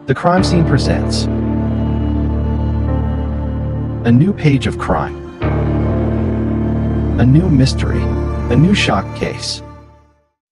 The crime scene presents a new page of crime, a new mystery, a new shock case.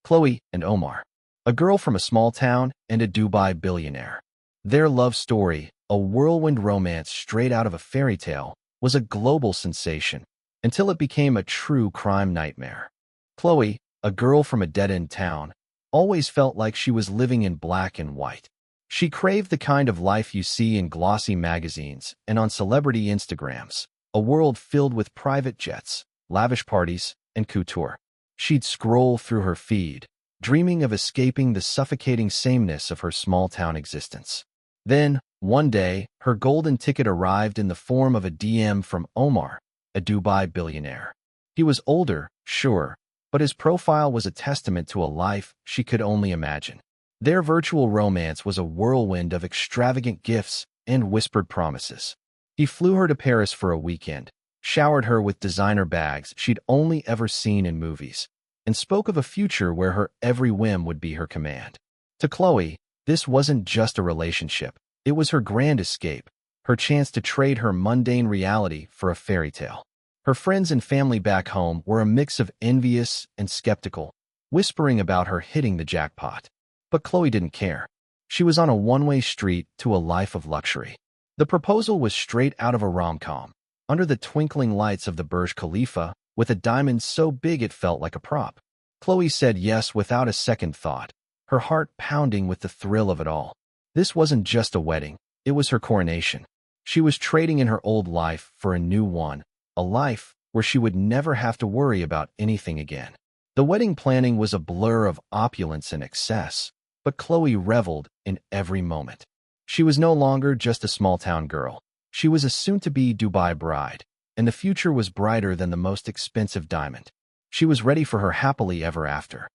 Chloe and Omar, a girl from a small town and a Dubai billionaire. Their love story, a whirlwind romance straight out of a fairy tale, was a global sensation until it became a true crime nightmare. Chloe, a girl from a dead-end town, always felt like she was living in black and white. She craved the kind of life you see in glossy magazines and on celebrity Instagrams, a world filled with private jets, lavish parties, and couture. She'd scroll through her feed, dreaming of escaping the suffocating sameness of her small-town existence. Then, one day, her golden ticket arrived in the form of a DM from Omar, a Dubai billionaire. He was older, sure, but his profile was a testament to a life she could only imagine. Their virtual romance was a whirlwind of extravagant gifts and whispered promises. He flew her to Paris for a weekend, showered her with designer bags she'd only ever seen in movies, and spoke of a future where her every whim would be her command. To Chloe, this wasn't just a relationship. It was her grand escape, her chance to trade her mundane reality for a fairy tale. Her friends and family back home were a mix of envious and skeptical, whispering about her hitting the jackpot. But Chloe didn't care. She was on a one-way street to a life of luxury. The proposal was straight out of a rom-com, under the twinkling lights of the Burj Khalifa, with a diamond so big it felt like a prop. Chloe said yes without a second thought, her heart pounding with the thrill of it all. This wasn't just a wedding, it was her coronation. She was trading in her old life for a new one, a life where she would never have to worry about anything again. The wedding planning was a blur of opulence and excess, but Chloe reveled in every moment. She was no longer just a small-town girl. She was a soon-to-be Dubai bride, and the future was brighter than the most expensive diamond. She was ready for her happily ever after.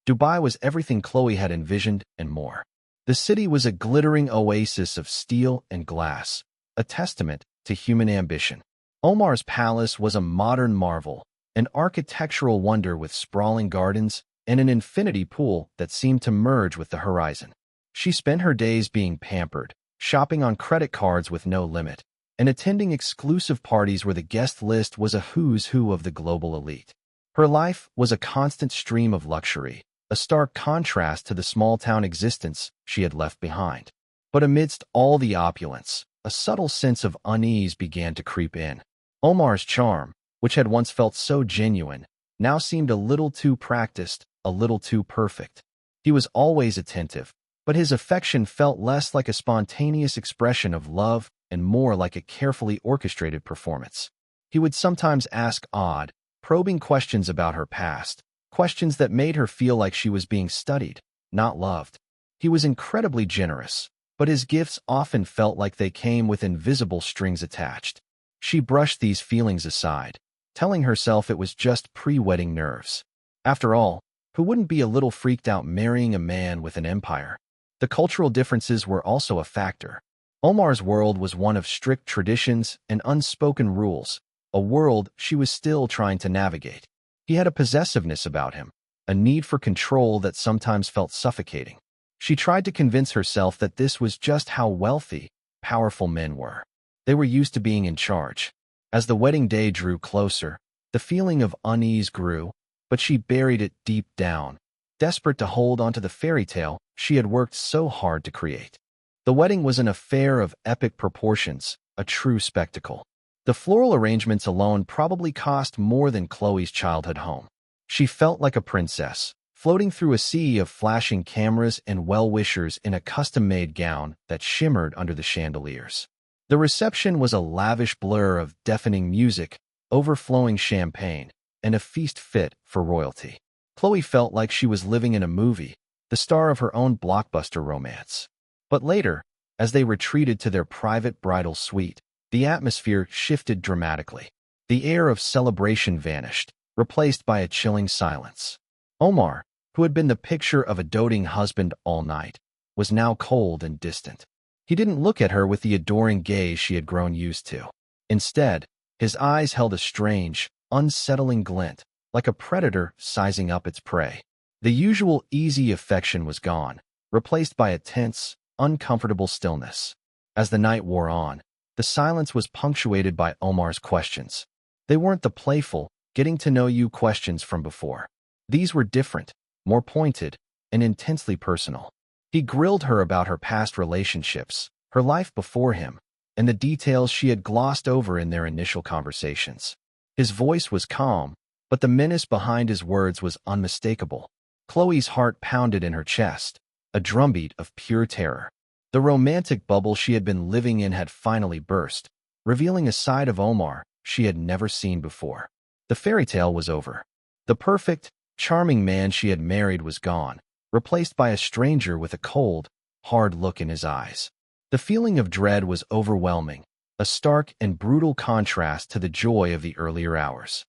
Dubai was everything Chloe had envisioned and more. The city was a glittering oasis of steel and glass, a testament to human ambition. Omar's palace was a modern marvel, an architectural wonder with sprawling gardens and an infinity pool that seemed to merge with the horizon. She spent her days being pampered, shopping on credit cards with no limit, and attending exclusive parties where the guest list was a who's who of the global elite. Her life was a constant stream of luxury, a stark contrast to the small-town existence she had left behind. But amidst all the opulence, a subtle sense of unease began to creep in. Omar's charm, which had once felt so genuine, now seemed a little too practiced, a little too perfect. He was always attentive, but his affection felt less like a spontaneous expression of love and more like a carefully orchestrated performance. He would sometimes ask odd, probing questions about her past, questions that made her feel like she was being studied, not loved. He was incredibly generous, but his gifts often felt like they came with invisible strings attached. She brushed these feelings aside, telling herself it was just pre-wedding nerves. After all, who wouldn't be a little freaked out marrying a man with an empire? The cultural differences were also a factor. Omar's world was one of strict traditions and unspoken rules, a world she was still trying to navigate. He had a possessiveness about him, a need for control that sometimes felt suffocating. She tried to convince herself that this was just how wealthy, powerful men were. They were used to being in charge. As the wedding day drew closer, the feeling of unease grew, but she buried it deep down, desperate to hold onto the fairy tale she had worked so hard to create. The wedding was an affair of epic proportions, a true spectacle. The floral arrangements alone probably cost more than Chloe's childhood home. She felt like a princess, floating through a sea of flashing cameras and well-wishers in a custom-made gown that shimmered under the chandeliers. The reception was a lavish blur of deafening music, overflowing champagne, and a feast fit for royalty. Chloe felt like she was living in a movie, the star of her own blockbuster romance. But later, as they retreated to their private bridal suite, the atmosphere shifted dramatically. The air of celebration vanished, replaced by a chilling silence. Omar, who had been the picture of a doting husband all night, was now cold and distant. He didn't look at her with the adoring gaze she had grown used to. Instead, his eyes held a strange, unsettling glint, like a predator sizing up its prey. The usual easy affection was gone, replaced by a tense, uncomfortable stillness. As the night wore on, the silence was punctuated by Omar's questions. They weren't the playful, getting-to-know-you questions from before. These were different, more pointed, and intensely personal. He grilled her about her past relationships, her life before him, and the details she had glossed over in their initial conversations. His voice was calm, but the menace behind his words was unmistakable. Chloe's heart pounded in her chest, a drumbeat of pure terror. The romantic bubble she had been living in had finally burst, revealing a side of Omar she had never seen before. The fairy tale was over. The perfect, charming man she had married was gone, replaced by a stranger with a cold, hard look in his eyes. The feeling of dread was overwhelming, a stark and brutal contrast to the joy of the earlier hours.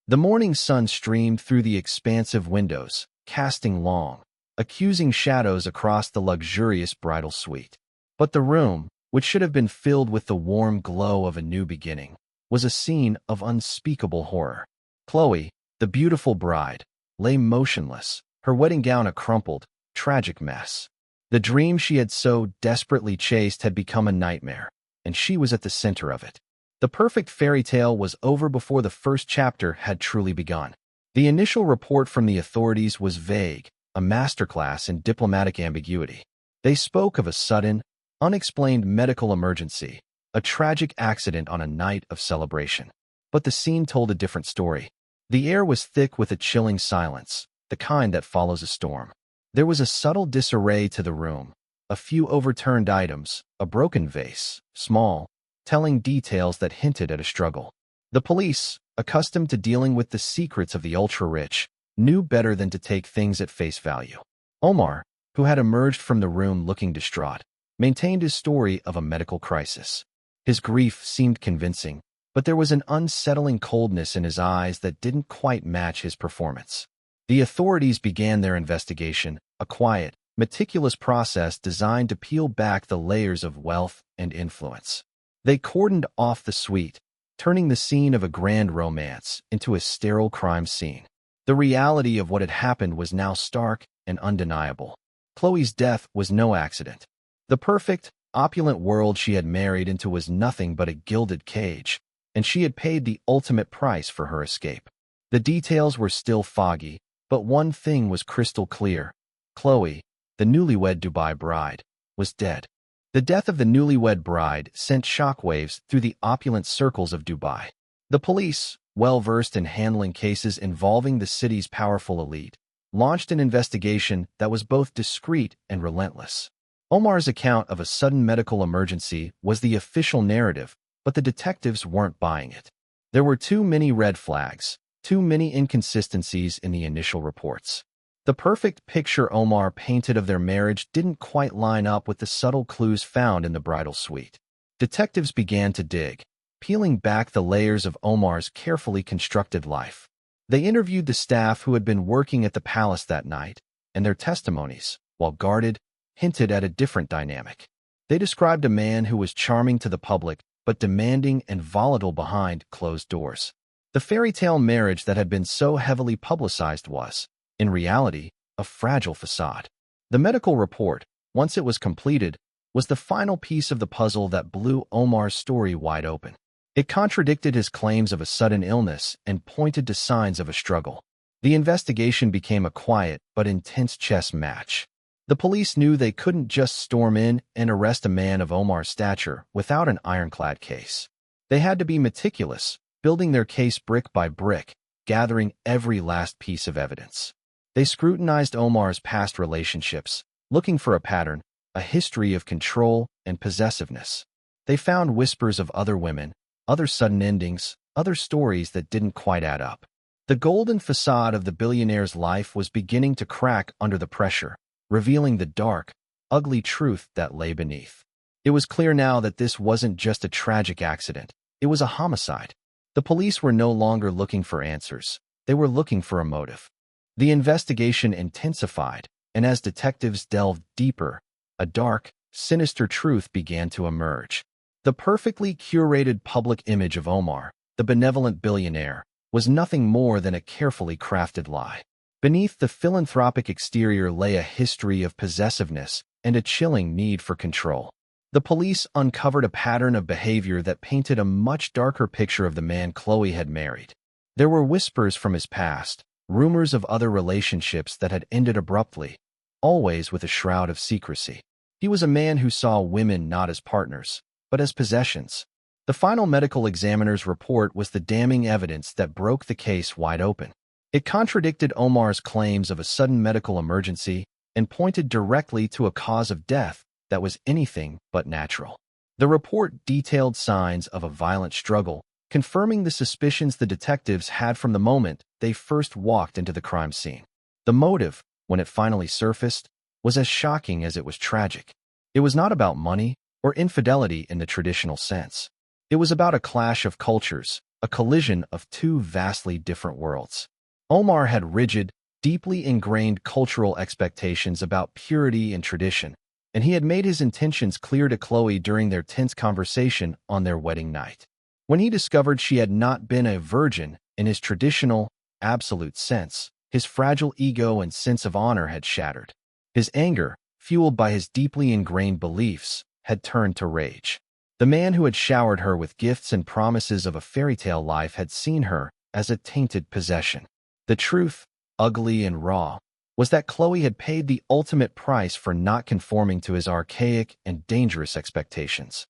The morning sun streamed through the expansive windows, casting long, accusing shadows across the luxurious bridal suite. But the room, which should have been filled with the warm glow of a new beginning, was a scene of unspeakable horror. Chloe, the beautiful bride, lay motionless, her wedding gown a crumpled, tragic mess. The dream she had so desperately chased had become a nightmare, and she was at the center of it. The perfect fairy tale was over before the first chapter had truly begun. The initial report from the authorities was vague, a masterclass in diplomatic ambiguity. They spoke of a sudden, unexplained medical emergency, a tragic accident on a night of celebration. But the scene told a different story. The air was thick with a chilling silence, the kind that follows a storm. There was a subtle disarray to the room, a few overturned items, a broken vase, small, telling details that hinted at a struggle. The police, accustomed to dealing with the secrets of the ultra-rich, knew better than to take things at face value. Omar, who had emerged from the room looking distraught, maintained his story of a medical crisis. His grief seemed convincing, but there was an unsettling coldness in his eyes that didn't quite match his performance. The authorities began their investigation, a quiet, meticulous process designed to peel back the layers of wealth and influence. They cordoned off the suite, turning the scene of a grand romance into a sterile crime scene. The reality of what had happened was now stark and undeniable. Chloe's death was no accident. The perfect, opulent world she had married into was nothing but a gilded cage, and she had paid the ultimate price for her escape. The details were still foggy, but one thing was crystal clear. Chloe, the newlywed Dubai bride, was dead. The death of the newlywed bride sent shockwaves through the opulent circles of Dubai. The police, well-versed in handling cases involving the city's powerful elite, launched an investigation that was both discreet and relentless. Omar's account of a sudden medical emergency was the official narrative, but the detectives weren't buying it. There were too many red flags, too many inconsistencies in the initial reports. The perfect picture Omar painted of their marriage didn't quite line up with the subtle clues found in the bridal suite. Detectives began to dig, peeling back the layers of Omar's carefully constructed life. They interviewed the staff who had been working at the palace that night, and their testimonies, while guarded, hinted at a different dynamic. They described a man who was charming to the public, but demanding and volatile behind closed doors. The fairy tale marriage that had been so heavily publicized was, in reality, a fragile facade. The medical report, once it was completed, was the final piece of the puzzle that blew Omar's story wide open. It contradicted his claims of a sudden illness and pointed to signs of a struggle. The investigation became a quiet but intense chess match. The police knew they couldn't just storm in and arrest a man of Omar's stature without an ironclad case. They had to be meticulous, building their case brick by brick, gathering every last piece of evidence. They scrutinized Omar's past relationships, looking for a pattern, a history of control and possessiveness. They found whispers of other women, other sudden endings, other stories that didn't quite add up. The golden facade of the billionaire's life was beginning to crack under the pressure, revealing the dark, ugly truth that lay beneath. It was clear now that this wasn't just a tragic accident. It was a homicide. The police were no longer looking for answers. They were looking for a motive. The investigation intensified, and as detectives delved deeper, a dark, sinister truth began to emerge. The perfectly curated public image of Omar, the benevolent billionaire, was nothing more than a carefully crafted lie. Beneath the philanthropic exterior lay a history of possessiveness, and a chilling need for control. The police uncovered a pattern of behavior that painted a much darker picture of the man Chloe had married. There were whispers from his past, rumors of other relationships that had ended abruptly, always with a shroud of secrecy. He was a man who saw women not as partners, but as possessions. The final medical examiner's report was the damning evidence that broke the case wide open. It contradicted Omar's claims of a sudden medical emergency and pointed directly to a cause of death that was anything but natural. The report detailed signs of a violent struggle, confirming the suspicions the detectives had from the moment they first walked into the crime scene. The motive, when it finally surfaced, was as shocking as it was tragic. It was not about money or infidelity in the traditional sense. It was about a clash of cultures, a collision of two vastly different worlds. Omar had rigid, deeply ingrained cultural expectations about purity and tradition, and he had made his intentions clear to Chloe during their tense conversation on their wedding night. When he discovered she had not been a virgin in his traditional, absolute sense, his fragile ego and sense of honor had shattered. His anger, fueled by his deeply ingrained beliefs, had turned to rage. The man who had showered her with gifts and promises of a fairy tale life had seen her as a tainted possession. The truth, ugly and raw, was that Chloe had paid the ultimate price for not conforming to his archaic and dangerous expectations.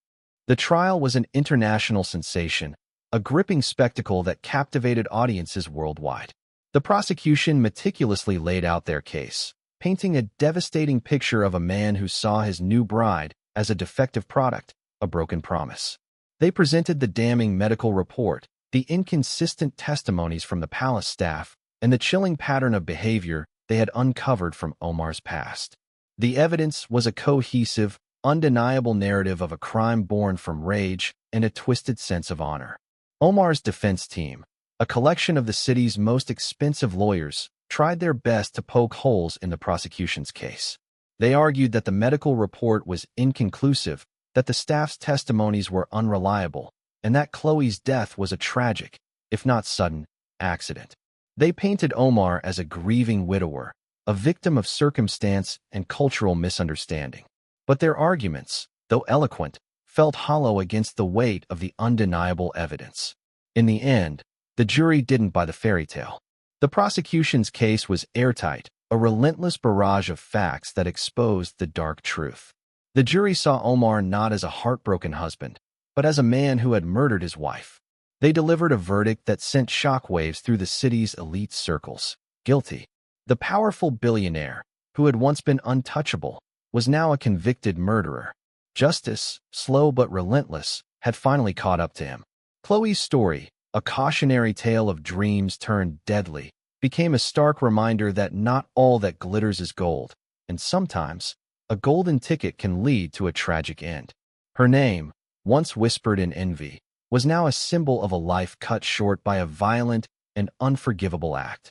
The trial was an international sensation, a gripping spectacle that captivated audiences worldwide. The prosecution meticulously laid out their case, painting a devastating picture of a man who saw his new bride as a defective product, a broken promise. They presented the damning medical report, the inconsistent testimonies from the palace staff, and the chilling pattern of behavior they had uncovered from Omar's past. The evidence was a cohesive, undeniable narrative of a crime born from rage and a twisted sense of honor. Omar's defense team, a collection of the city's most expensive lawyers, tried their best to poke holes in the prosecution's case. They argued that the medical report was inconclusive, that the staff's testimonies were unreliable, and that Chloe's death was a tragic, if not sudden, accident. They painted Omar as a grieving widower, a victim of circumstance and cultural misunderstanding. But their arguments, though eloquent, felt hollow against the weight of the undeniable evidence. In the end, the jury didn't buy the fairy tale. The prosecution's case was airtight, a relentless barrage of facts that exposed the dark truth. The jury saw Omar not as a heartbroken husband, but as a man who had murdered his wife. They delivered a verdict that sent shockwaves through the city's elite circles. Guilty. The powerful billionaire, who had once been untouchable, was now a convicted murderer. Justice, slow but relentless, had finally caught up to him. Chloe's story, a cautionary tale of dreams turned deadly, became a stark reminder that not all that glitters is gold, and sometimes, a golden ticket can lead to a tragic end. Her name, once whispered in envy, was now a symbol of a life cut short by a violent and unforgivable act.